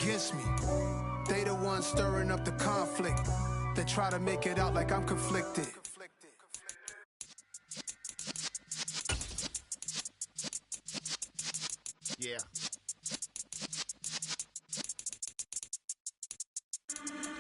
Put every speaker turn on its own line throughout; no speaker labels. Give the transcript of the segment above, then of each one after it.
against me. They the ones stirring up the conflict. They try to make it out like I'm conflicted.
Yeah.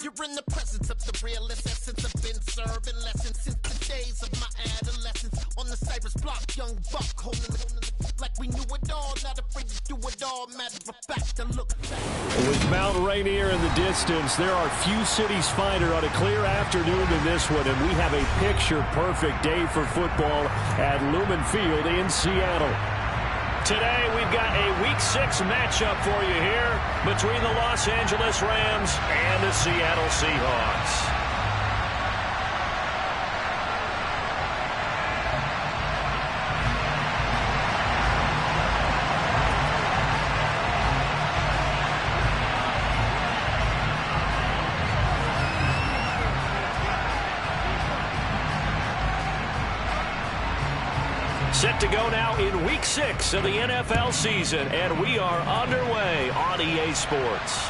You're in the presence of the realest essence. I've been serving lessons since the days of my adolescence. On the Cypress block, young buck holding the like we knew it all, not afraid to do it all. Matter of fact, to look back.
With Mount Rainier in the distance, there are few cities finer on a clear afternoon than this one, and we have a picture-perfect day for football at Lumen Field in Seattle. Today, we've got a Week 6 matchup for you here between the Los Angeles Rams and the Seattle Seahawks. Set to go now in Week 6 of the NFL season, and we are underway on EA Sports.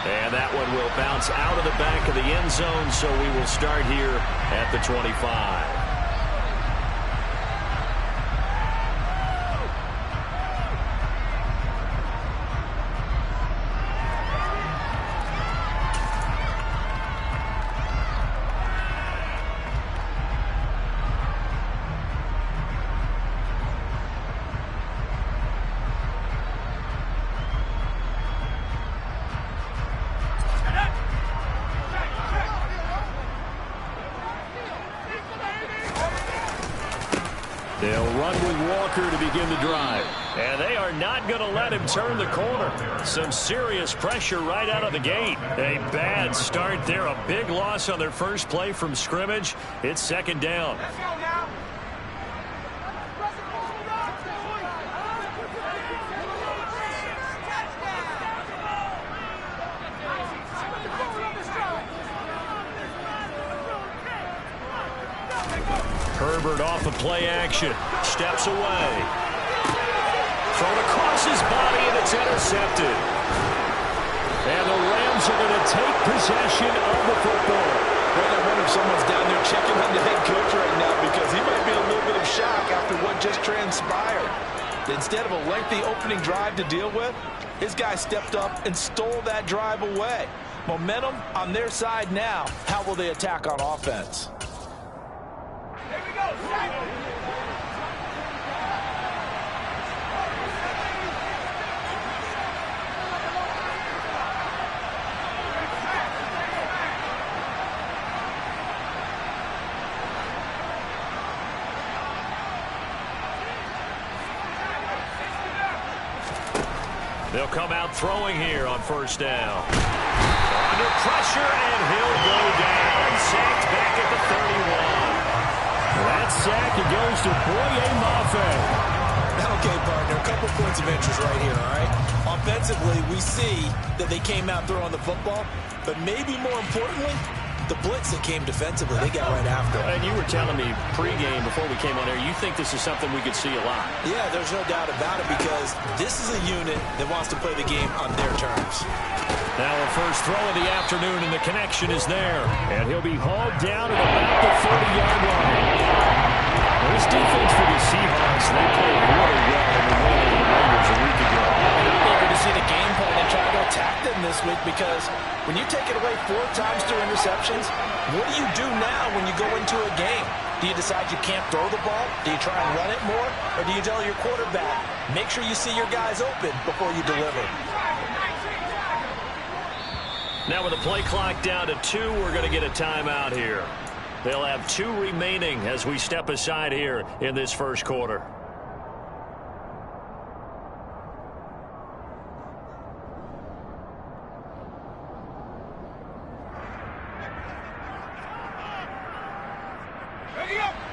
And that one will bounce out of the back of the end zone, so we will start here at the 25. They'll run with Walker to begin the drive. And they are not going to let him turn the corner. Some serious pressure right out of the gate. A bad start there. A big loss on their first play from scrimmage. It's second down.
Let's go now.
Herbert off of play action. Steps away. Thrown across his body, and it's intercepted. And the Rams are going to take possession of the football.
Well, I wonder if someone's down there checking on the head coach right now because he might be in a little bit of shock after what just transpired. Instead of a lengthy opening drive to deal with, his guy stepped up and stole that drive away. Momentum on their side now. How will they attack on offense?
Here we go.
They'll come out throwing here on first down. Under pressure, and he'll go down. Sacked back at the 31. That sack, it goes to Boye Mafe.
Okay, partner, a couple points of interest right here, all right? Offensively, we see that they came out throwing the football, but maybe more importantly, the blitz that came defensively, they got right after it.
And you were telling me pregame before we came on here, you think this is something we could see a lot.
Yeah, there's no doubt about it because this is a unit that wants to play the game on their terms.
Now a first throw of the afternoon, and the connection is there. And he'll be hauled down at about the 30-yard line. This defense for the Seahawks, they played really well in the win of the Raiders a week ago.
I'm eager to see the game plan and try to attack them this week because when you take it away 4 times through interceptions, what do you do now when you go into a game? Do you decide you can't throw the ball? Do you try and run it more? Or do you tell your quarterback, make sure you see your guys open before you deliver?
Now with the play clock down to 2, we're going to get a timeout here. They'll have 2 remaining as we step aside here in this first quarter.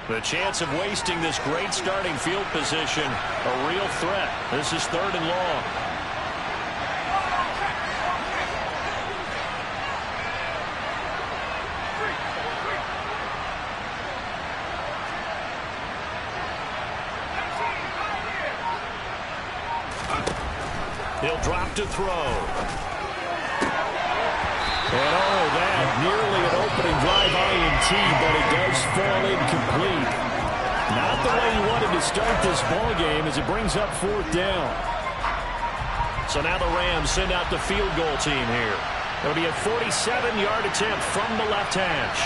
The chance of wasting this great starting field position, a real threat. This is 3rd and long. He'll drop to throw. And that nearly an opening drive INT, but it does fall incomplete. Not the way you wanted to start this ball game as it brings up 4th down. So now the Rams send out the field goal team here. It'll be a 47-yard attempt from the left hash.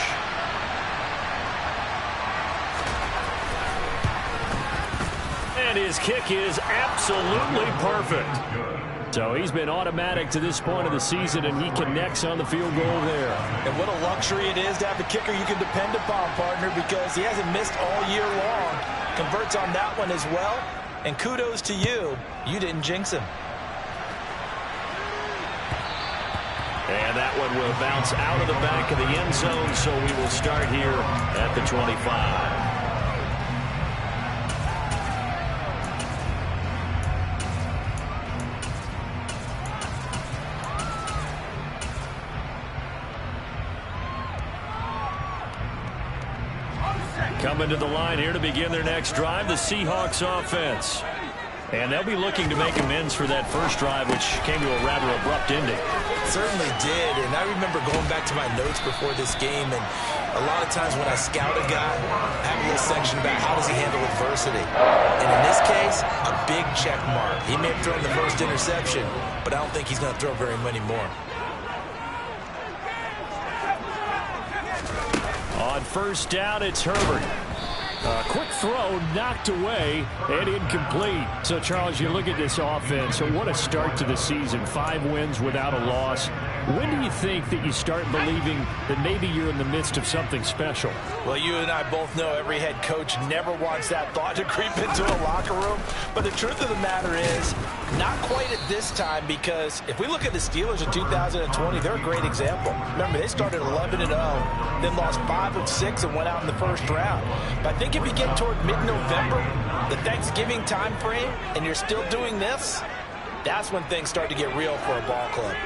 And his kick is absolutely perfect. So he's been automatic to this point of the season, and he connects on the field goal there.
And what a luxury it is to have a kicker you can depend upon, partner, because he hasn't missed all year long. Converts on that one as well. And kudos to you. You didn't jinx him.
And that one will bounce out of the back of the end zone, so we will start here at the 25. Coming to the line here to begin their next drive, the Seahawks offense. And they'll be looking to make amends for that first drive, which came to a rather abrupt ending.
Certainly did, and I remember going back to my notes before this game, and a lot of times when I scout a guy, I have a little section about how does he handle adversity. And in this case, a big check mark. He may have thrown the first interception, but I don't think he's going to throw very many more.
On first down, it's Herbert. Quick throw, knocked away, and incomplete. So, Charles, you look at this offense, so what a start to the season. 5 wins without a loss. When do you think that you start believing that maybe you're in the midst of something special?
Well, you and I both know every head coach never wants that thought to creep into a locker room. But the truth of the matter is, not quite at this time, because if we look at the Steelers in 2020, they're a great example. Remember, they started 11-0, then lost 5 of 6 and went out in the first round. But I think if you get toward mid-November, the Thanksgiving time frame, and you're still doing this, that's when things start to get real for a ball club.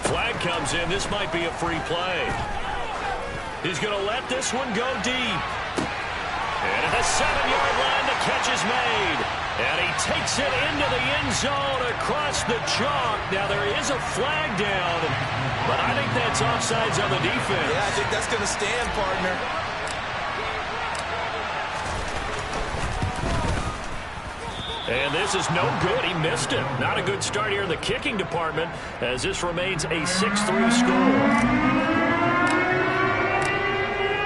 Flag comes in. This might be a free play. He's going to let this one go deep. And at the 7-yard line, the catch is made. And he takes it into the end zone across the chalk. Now, there is a flag down, but I think that's offsides on the defense.
Yeah, I think that's going to stand, partner.
And this is no good. He missed it. Not a good start here in the kicking department, as this remains a 6-3 score.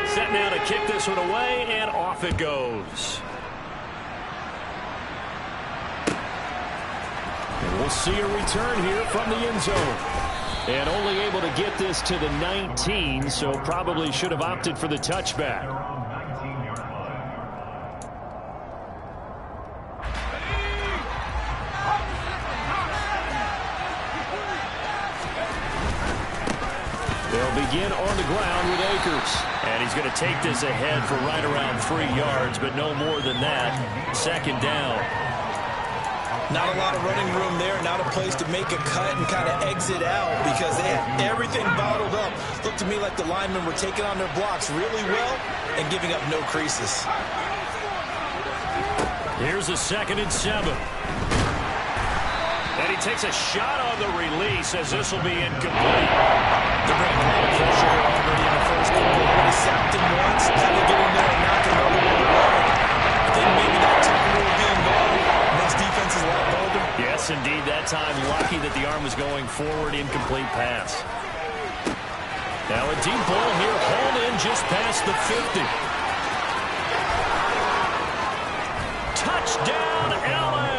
Set now to kick this one away, and off it goes. And we'll see a return here from the end zone. And only able to get this to the 19, so probably should have opted for the touchback. They'll begin on the ground with Akers. And he's going to take this ahead for right around 3 yards, but no more than that. 2nd down.
Not a lot of running room there, not a place to make a cut and kind of exit out because they had everything bottled up. Looked to me like the linemen were taking on their blocks really well and giving up no creases.
Here's a 2nd and 7. And he takes a shot on the release as this will be incomplete.
They're bringing a lot of pressure here already in the first quarter. Already sacked him once. Now they get in there and knock another one away. I think maybe that tackle will be involved. Makes defenses a lot bolder.
Yes, indeed. That time, lucky that the arm was going forward. Incomplete pass. Now a deep ball here. Hauled in just past the 50. Touchdown, LA!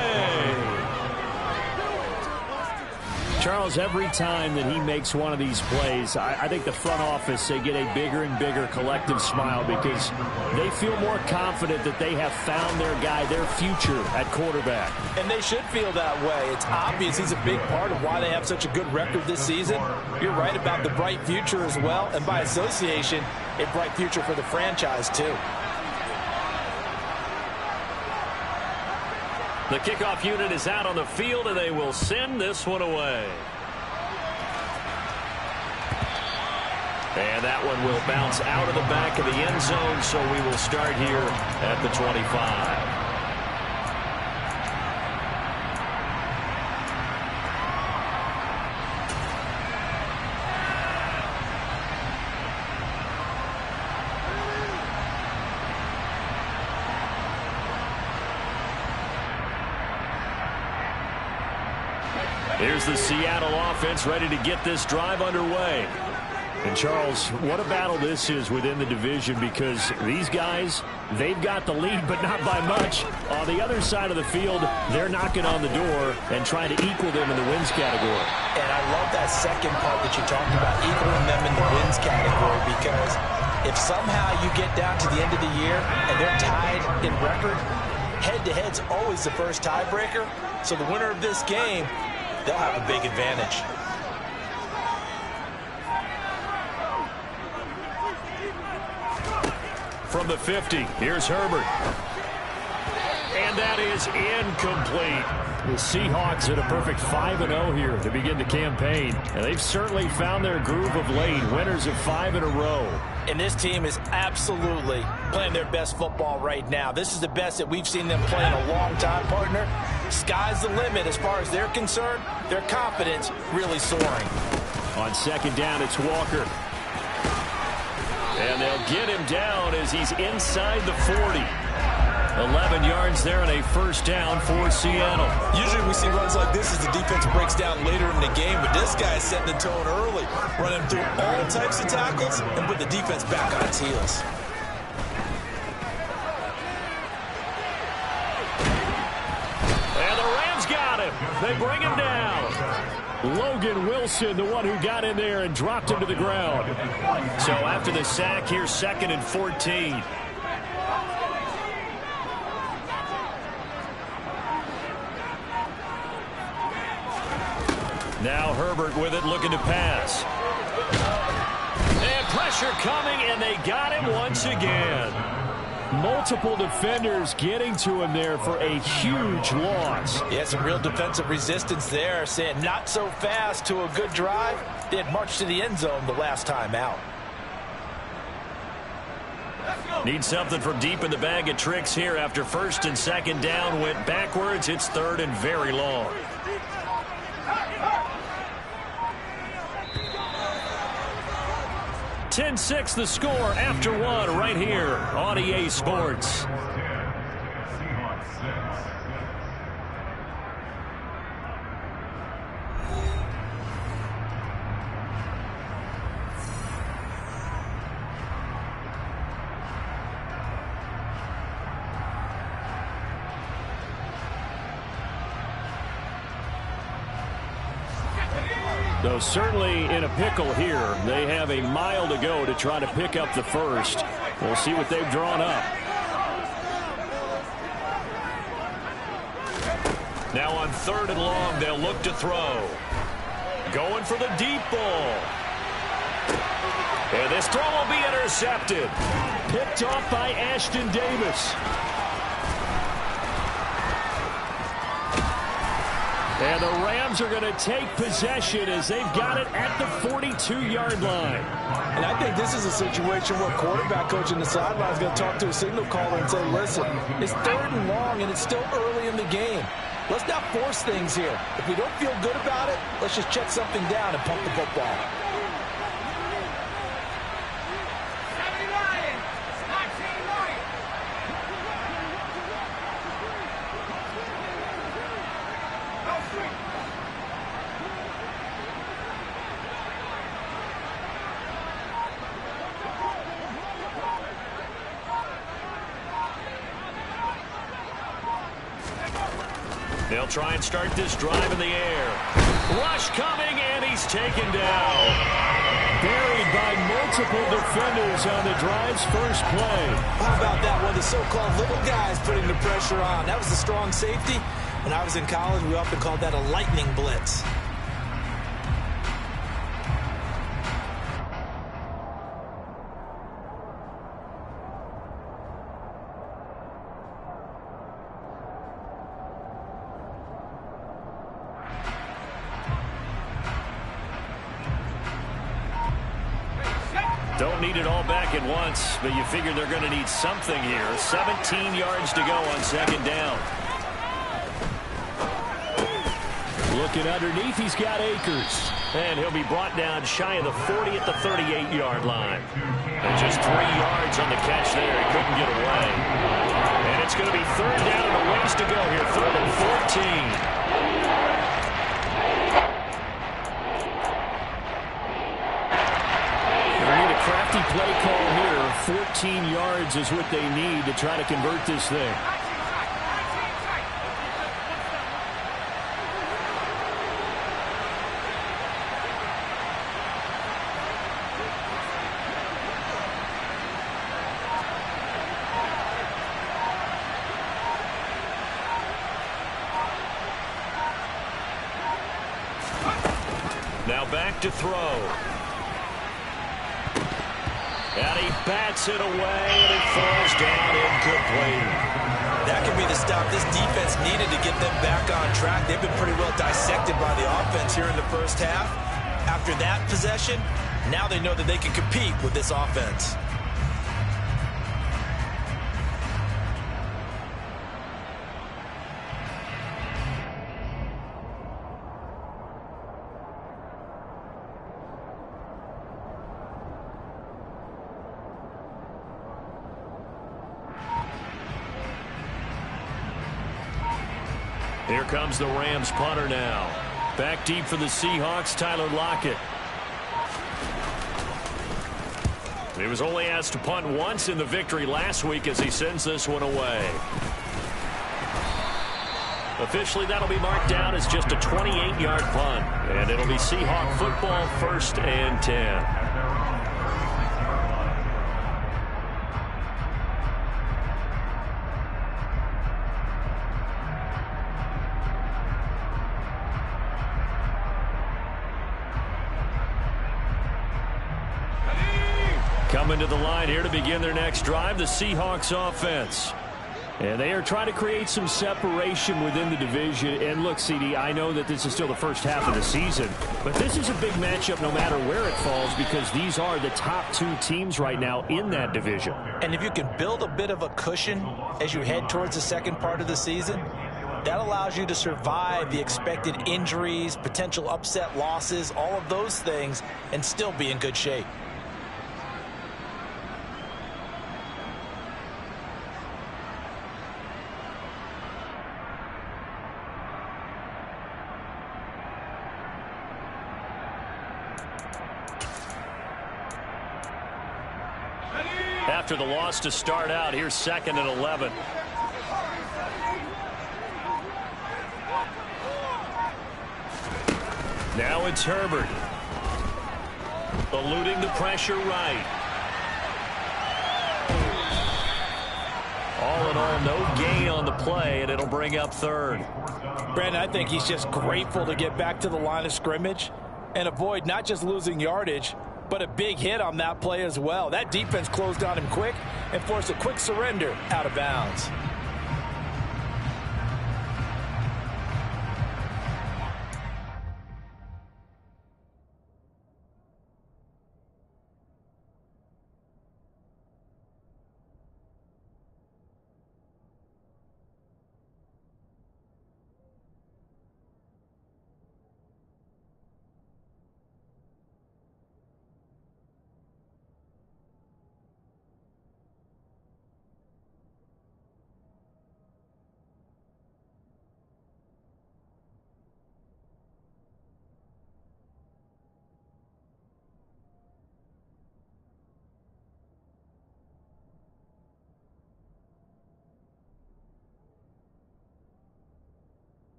Charles, every time that he makes one of these plays, I think the front office, they get a bigger and bigger collective smile because they feel more confident that they have found their guy, their future at quarterback.
And they should feel that way. It's obvious he's a big part of why they have such a good record this season. You're right about the bright future as well, and by association, a bright future for the franchise too.
The kickoff unit is out on the field, and they will send this one away. And that one will bounce out of the back of the end zone, so we will start here at the 25. Here's the Seattle offense ready to get this drive underway. And, Charles, what a battle this is within the division, because these guys, they've got the lead, but not by much. On the other side of the field, they're knocking on the door and trying to equal them in the wins category.
And I love that second part that you talked about, equaling them in the wins category, because if somehow you get down to the end of the year and they're tied in record, head-to-head's always the first tiebreaker. So the winner of this game, they'll have a big advantage.
From the 50, here's Herbert. And that is incomplete. The Seahawks at a perfect 5-0 here to begin the campaign. And they've certainly found their groove of late, winners of 5 in a row.
And this team is absolutely playing their best football right now. This is the best that we've seen them play in a long time, partner. Sky's the limit as far as they're concerned. Their confidence really soaring.
On second down, it's Walker. And they'll get him down as he's inside the 40. 11 yards there and a first down for Seattle.
Usually we see runs like this as the defense breaks down later in the game, but this guy is setting the tone early, running through all types of tackles and put the defense back on its heels.
And the Rams got him. They bring him down. Logan Wilson, the one who got in there and dropped him to the ground. So after the sack, here's 2nd and 14. Now Herbert with it, looking to pass. And pressure coming, and they got him once again. Multiple defenders getting to him there for a huge loss.
Yeah, some real defensive resistance there, saying not so fast to a good drive. They had marched to the end zone the last time out.
Need something from deep in the bag of tricks here after 1st and 2nd down went backwards. It's 3rd and very long. (10-6) the score after one right here on EA Sports. Though certainly in a pickle here. They have a mile to go to try to pick up the first. We'll see what they've drawn up. Now on 3rd and long, they'll look to throw. Going for the deep ball. And this throw will be intercepted. Picked off by Ashton Davis. And the Rams are going to take possession as they've got it at the 42-yard line.
And I think this is a situation where quarterback coach in the sideline is going to talk to a signal caller and say, listen, it's 3rd and long and it's still early in the game. Let's not force things here. If we don't feel good about it, let's just check something down and pump the football.
They'll try and start this drive in the air. Rush coming, and he's taken down. Buried by multiple defenders on the drive's first play.
How about that one? The so-called little guys putting the pressure on. That was the strong safety. When I was in college, we often called that a lightning blitz.
Don't need it all back at once, but you figure they're going to need something here. 17 yards to go on 2nd down. Looking underneath, he's got Akers. And he'll be brought down shy of the 40 at the 38-yard line. And just 3 yards on the catch there. He couldn't get away. And it's going to be 3rd down and a ways to go here. 3rd and 14. 13 yards is what they need to try to convert this thing. Now back to throw. And he bats it away, and it falls down incomplete.
That could be the stop this defense needed to get them back on track. They've been pretty well dissected by the offense here in the first half. After that possession, now they know that they can compete with this offense.
Here comes the Rams punter now. Back deep for the Seahawks, Tyler Lockett. He was only asked to punt once in the victory last week as he sends this one away. Officially, that'll be marked down as just a 28-yard punt. And it'll be Seahawk football, 1st and 10. Coming to the line here to begin their next drive, the Seahawks offense. And they are trying to create some separation within the division. And look, CD, I know that this is still the first half of the season, but this is a big matchup no matter where it falls because these are the top 2 teams right now in that division.
And if you can build a bit of a cushion as you head towards the second part of the season, that allows you to survive the expected injuries, potential upset losses, all of those things, and still be in good shape.
After the loss to start out, here's 2nd and 11. Now it's Herbert. Eluding the pressure right. All in all, no gain on the play, and it'll bring up 3rd.
Brandon, I think he's just grateful to get back to the line of scrimmage and avoid not just losing yardage, but a big hit on that play as well. That defense closed on him quick and forced a quick surrender out of bounds.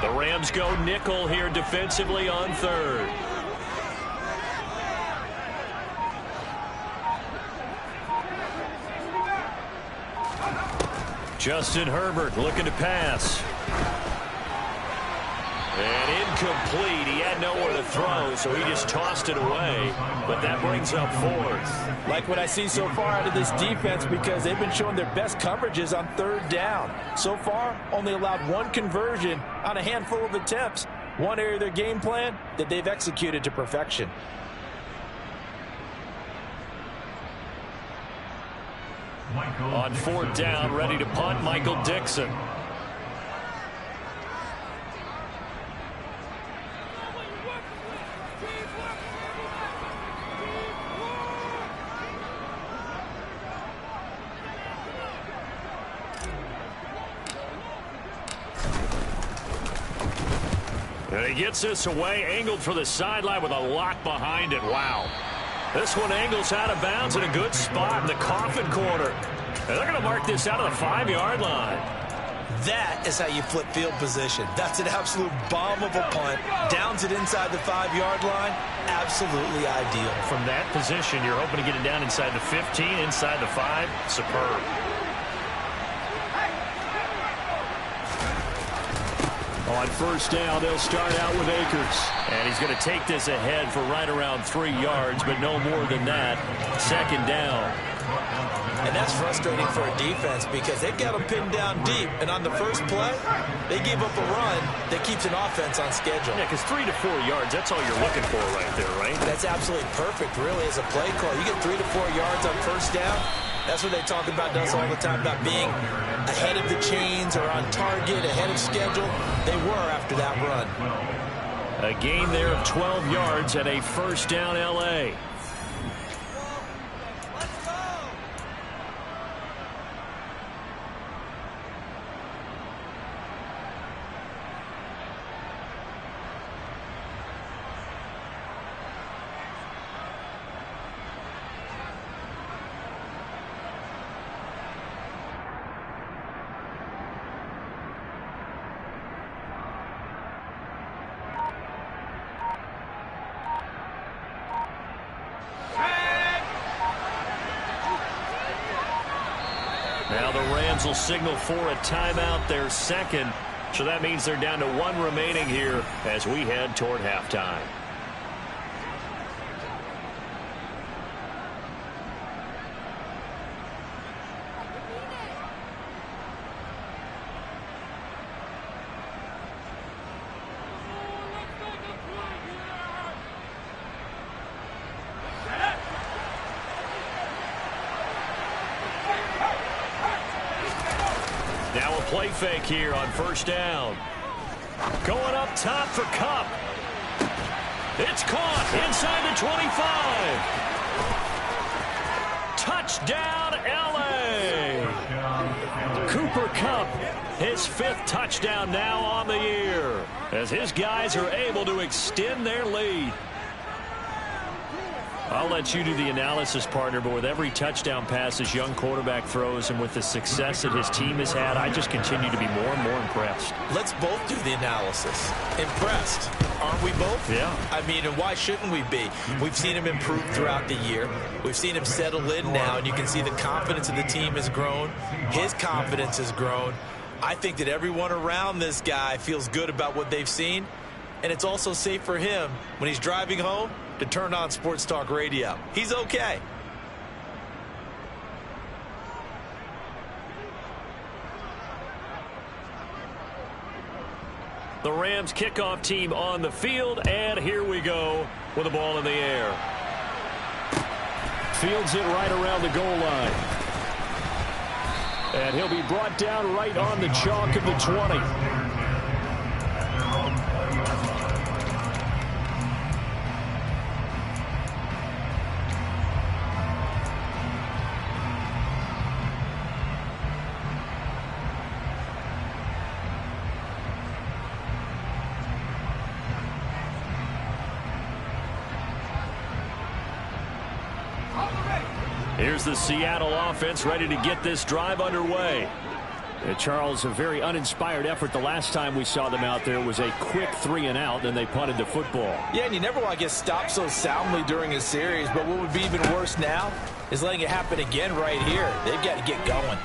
The Rams go nickel here defensively on 3rd. Justin Herbert looking to pass. And incomplete. He had nowhere to throw, so he just tossed it away. But that brings up 4th.
Like what I see so far out of this defense, because they've been showing their best coverages on 3rd down. So far, only allowed 1 conversion on a handful of attempts. One area of their game plan that they've executed to perfection.
On 4th down, ready to punt, Michael Dixon. And he gets this away, angled for the sideline with a lock behind it. Wow. This one angles out of bounds in a good spot in the coffin corner. And they're going to mark this out of the 5-yard line.
That is how you flip field position. That's an absolute bomb of a punt. Downs it inside the 5-yard line. Absolutely ideal.
From that position, you're hoping to get it down inside the 15, inside the 5. Superb. On 1st down, they'll start out with Akers. And he's going to take this ahead for right around 3 yards, but no more than that. 2nd down.
And that's frustrating for a defense because they've got them pinned down deep. And on the first play, they gave up a run that keeps an offense on schedule.
Yeah, because 3 to 4 yards, that's all you're looking for right there, right?
That's absolutely perfect, really, as a play call. You get 3 to 4 yards on 1st down. That's what they talk about us all the time, about being ahead of the chains or on target, ahead of schedule. They were after that run.
A gain there of 12 yards and a 1st down L.A. Now the Rams will signal for a timeout, their 2nd. So that means they're down to 1 remaining here as we head toward halftime. Now a play fake here on 1st down. Going up top for Kupp. It's caught inside the 25. Touchdown, L.A. Cooper Kupp, his 5th touchdown now on the year, as his guys are able to extend their lead. I'll let you do the analysis, partner, but with every touchdown pass this young quarterback throws and with the success that his team has had, I just continue to be more and more impressed.
Let's both do the analysis. Impressed. Aren't we both?
Yeah.
I mean, and why shouldn't we be? We've seen him improve throughout the year. We've seen him settle in now, and you can see the confidence of the team has grown. His confidence has grown. I think that everyone around this guy feels good about what they've seen, and it's also safe for him when he's driving home to turn on Sports Talk Radio. He's okay.
The Rams kickoff team on the field, and here we go with the ball in the air. Fields it right around the goal line. And he'll be brought down right on the chalk of the 20. Here's the Seattle offense ready to get this drive underway. Charles, a very uninspired effort. The last time we saw them out there was a quick 3-and-out, and they punted the football.
Yeah, and you never want to get stopped so soundly during a series, but what would be even worse now is letting it happen again right here. They've got to get going.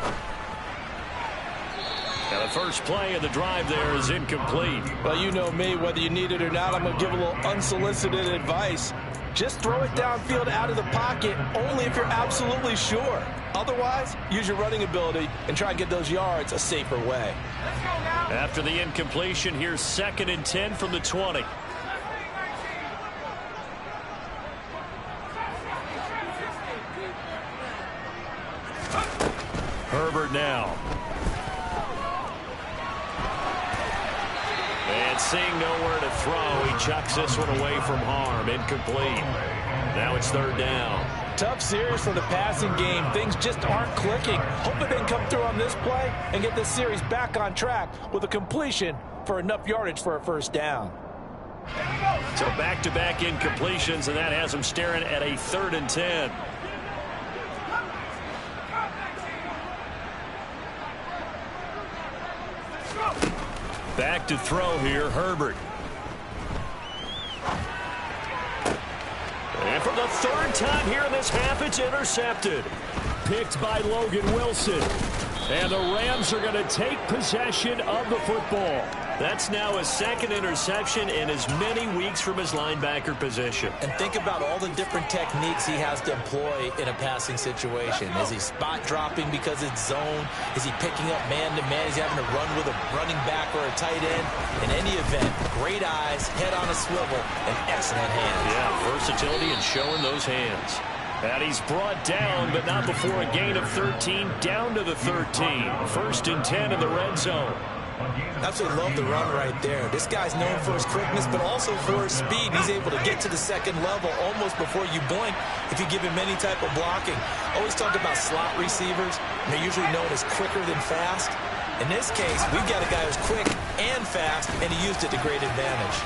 Now the first play of the drive there is incomplete.
Well, you know me, whether you need it or not, I'm going to give a little unsolicited advice. Just throw it downfield out of the pocket, only if you're absolutely sure. Otherwise, use your running ability and try and get those yards a safer way.
After the incompletion, here's 2nd and 10 from the 20. Herbert now. And seeing nowhere to throw, he chucks this one away from harm. Incomplete. Now it's 3rd down.
Tough series for the passing game. Things just aren't clicking. Hoping they can come through on this play and get this series back on track with a completion for enough yardage for a 1st down.
So back-to-back incompletions, and that has them staring at a 3rd and 10. Back to throw here, Herbert. And for the 3rd time here in this half, it's intercepted. Picked by Logan Wilson. And the Rams are going to take possession of the football. That's now his 2nd interception in as many weeks from his linebacker position.
And think about all the different techniques he has to employ in a passing situation. Is he spot dropping because it's zone? Is he picking up man-to-man? Is he having to run with a running back or a tight end? In any event, great eyes, head on a swivel, and excellent hands.
Yeah, versatility and showing those hands. And he's brought down, but not before a gain of 13, down to the 13. 1st and 10 in the red zone.
Absolutely love the run right there. This guy's known for his quickness, but also for his speed. He's able to get to the 2nd level almost before you blink if you give him any type of blocking. Always talk about slot receivers. They're usually known as quicker than fast. In this case, we've got a guy who's quick and fast, and he used it to great advantage.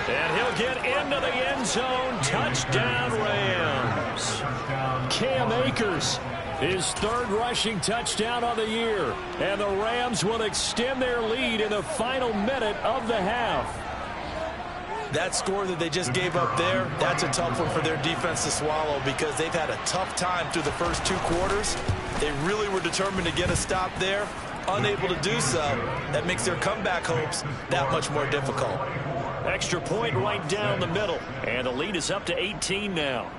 And he'll get into the end zone. Touchdown, Rams. Cam Akers, his 3rd rushing touchdown of the year. And the Rams will extend their lead in the final minute of the half.
That score that they just gave up there, that's a tough one for their defense to swallow because they've had a tough time through the first 2 quarters. They really were determined to get a stop there. Unable to do so, that makes their comeback hopes that much more difficult.
Extra point right down the middle. And the lead is up to 18 now.